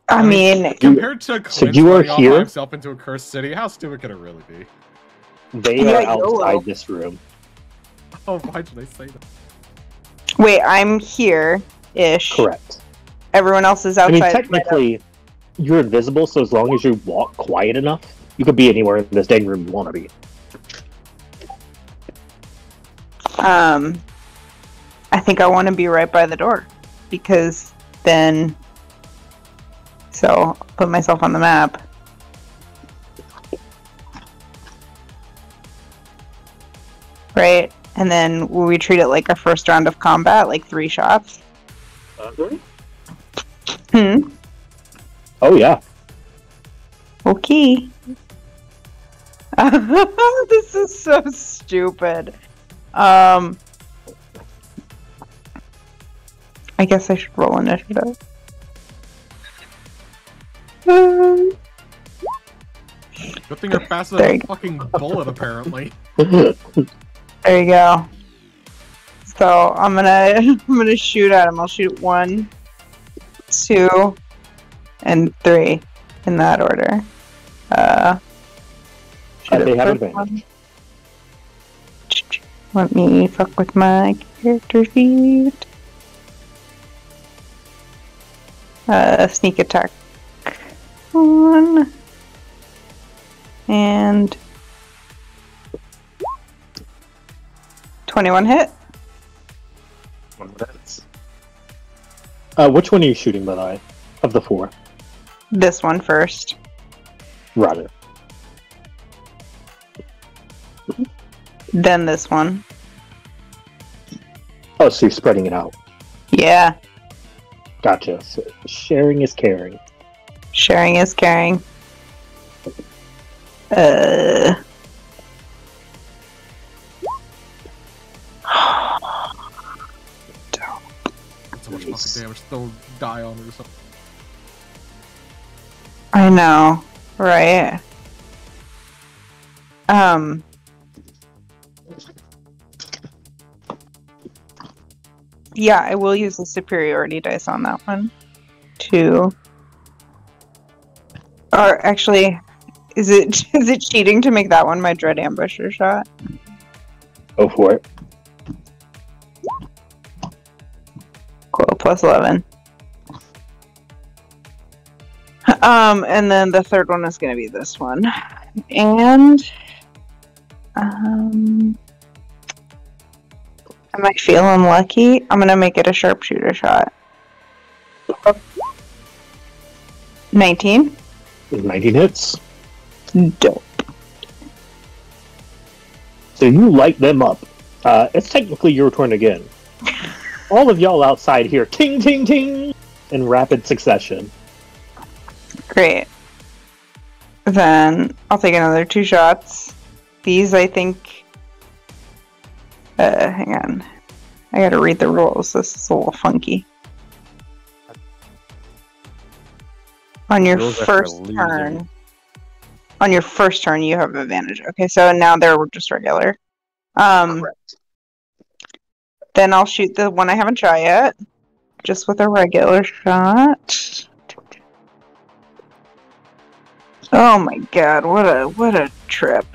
I mean, Compared to so Quinn you are running off by here? himself into a cursed city, how stupid could it really be? They Yeah, are YOLO. outside this room. Oh, why did I say that? wait, I'm here-ish. Correct. Everyone else is I mean, outside. technically, you're invisible, so as long as you walk quiet enough, you could be anywhere in this dang room you want to be. I think I want to be right by the door. Because then... So, I'll put myself on the map. Right? And then will we treat it like our first round of combat? Like 3 shots? Hmm? Oh, yeah. Okay. This is so stupid. I guess I should roll initiative. Good thing you're faster There than you a fucking bullet, apparently. There you go. So I'm gonna shoot at him. I'll shoot 1, 2, and 3 in that order. Shoot They at have first advantage. one. Let me fuck with my character sheet. Sneak attack 1 and 21 hit. Which one are you shooting, by the way? Of the 4? This one first. Roger. Then this one. Oh, so you're spreading it out. Yeah, Gotcha. So sharing is caring. sharing is caring. So much fucking damage, they'll die on it or something. I know, right? Yeah, I will use the superiority dice on that one. 2. Or actually, is it cheating to make that one my dread ambusher shot? Go for it. Cool, plus 11. And then the third one is gonna be this one. And I might feel unlucky. I'm gonna make it a sharpshooter shot. 19? 19 hits. Dope. So you light them up. It's technically your turn again. All of y'all outside here, ting, ting, ting, in rapid succession. Great. Then I'll take another 2 shots. These, I think... hang on. I gotta read the rules. This is a little funky. On your Rules are for first losers. turn, On your first turn, you have advantage. Okay, so now they're just regular. Correct. Then I'll shoot the one I haven't shot yet, just with a regular shot. Oh my god, what a trip!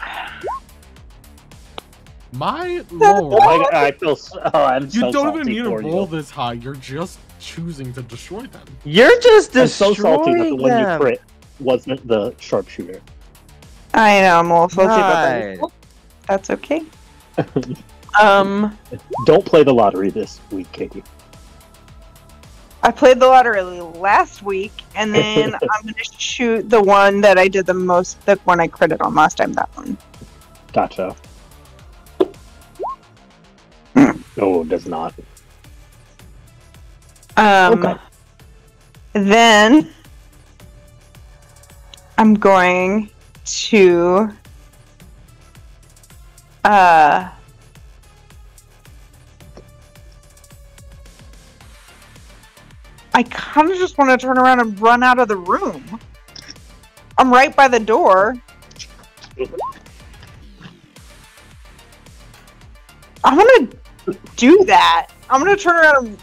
My lord. I feel. I'm so You don't even salty need to for roll you. this high. You're just choosing to destroy them. You're just I'm so salty that the destroying one you them. crit wasn't the sharpshooter. I know, I'm a little salty about Right. that. That's okay. Don't play the lottery this week, Katie. I played the lottery last week, and then I'm gonna shoot the one that I did the most, the one I critted on last time, that one. Gotcha. No, it does not. Okay. Then I'm going to I kind of just want to turn around and run out of the room. I'm right by the door. I'm gonna do that. I'm gonna turn around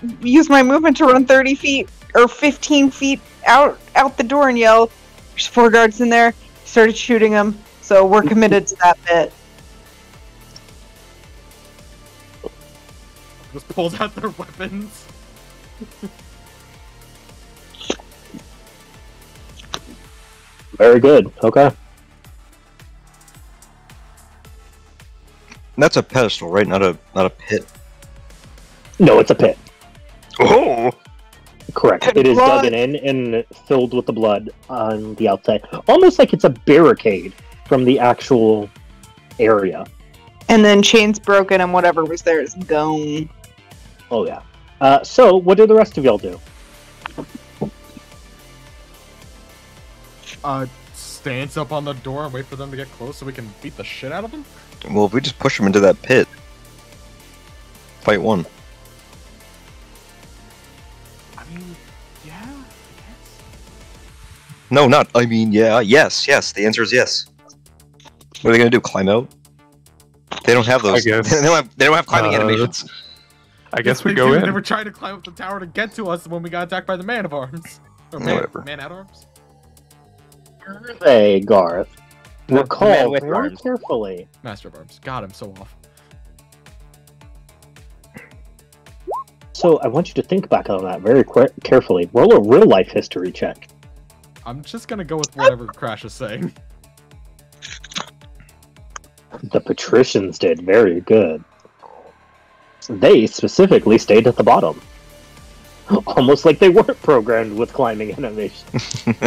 and use my movement to run 30 feet or 15 feet out the door and yell, "There's 4 guards in there." Started shooting them, so we're committed to that bit. Just pulls out their weapons. Very good. Okay. That's a pedestal, right? Not a pit. No, it's a pit. Oh! Correct. It is dug in and filled with the blood on the outside. Almost like it's a barricade from the actual area. And then chains broken and whatever was there is gone. Oh, yeah. So, what do the rest of y'all do? Stance up on the door and wait for them to get close so we can beat the shit out of them? Well, if we just push them into that pit. Fight one. I mean, yeah, I guess. No, not, I mean, yeah, yes. The answer is yes. What are they gonna do, climb out? They don't have those. I guess. They don't have climbing animations. I guess we They go do, in. They were trying to climb up the tower to get to us when we got attacked by the man of arms. Or Whatever. man at arms? Hey, Garth. The man Recall with very arms. carefully. Master of arms. God, I'm so off. So, I want you to think back on that very carefully. Roll a real-life history check. I'm just gonna go with whatever Crash is saying. The patricians did very good. They specifically stayed at the bottom. Almost like they weren't programmed with climbing animation. And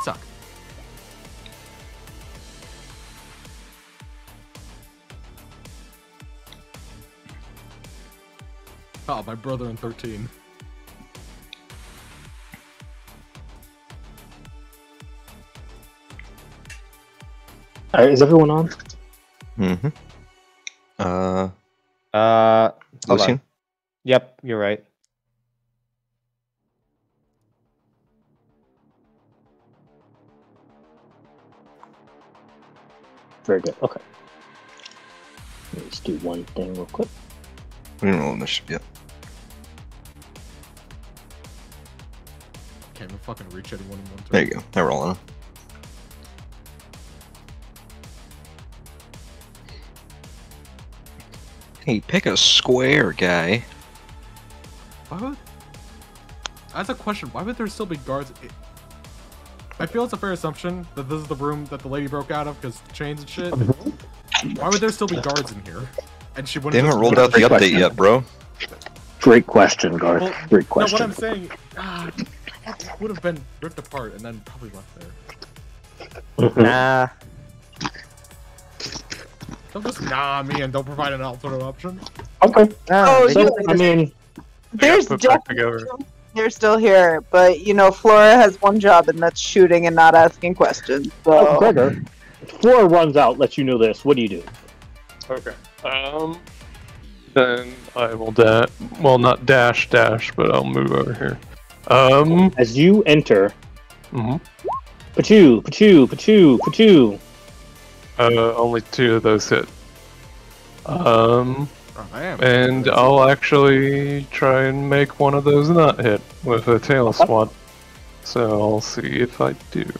suck. Oh, my brother in 13. Alright, is everyone on? Mm-hmm. Hold Lucian? on. Yep, you're right. Very good, okay. Let's do one thing real quick. We didn't roll initiative yet. Can't even fucking reach anyone in one turn. There you go. Now we're all on. Hey, pick a square, guy. Why would... That's a question. Why would there still be guards? I feel it's a fair assumption that this is the room that the lady broke out of because chains and shit. Why would there still be guards in here? And she wouldn't. They haven't just rolled go out the to update yet, bro. Great question, Garth. Well, Great no, question. what I'm saying, it would have been ripped apart and then probably left there. Mhm. Nah. Don't just nah me and don't provide an alternate option. Okay. Oh, they So, just- I mean, There's put back definitely together. they're still here, but you know, Flora has one job, and that's shooting and not asking questions. So Gregor, Flora runs out, lets you know this. What do you do? Okay. Then I will well, not dash, but I'll move over here. As you enter, mhm. pachoo, pachoo, pachoo, pachoo. Only 2 of those hit. Oh, damn. And I'll actually try and make one of those not hit with a tail swat. So I'll see if I do.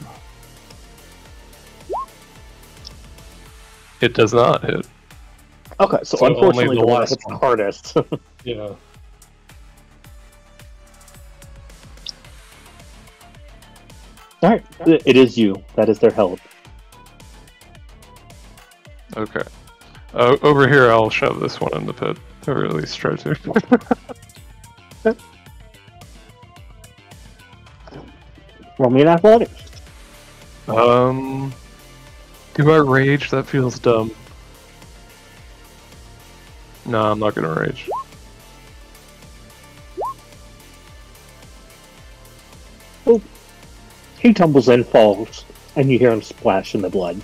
It does not hit. Okay, so So unfortunately only the the one that last hits one. the hardest. Yeah. Alright, it is you. That is their help. Okay. Over here, I'll shove this one in the pit, or at least try to. Roll me an athletics. Do I rage? That feels dumb. No, I'm not gonna rage. He tumbles in, falls, and you hear him splash in the blood.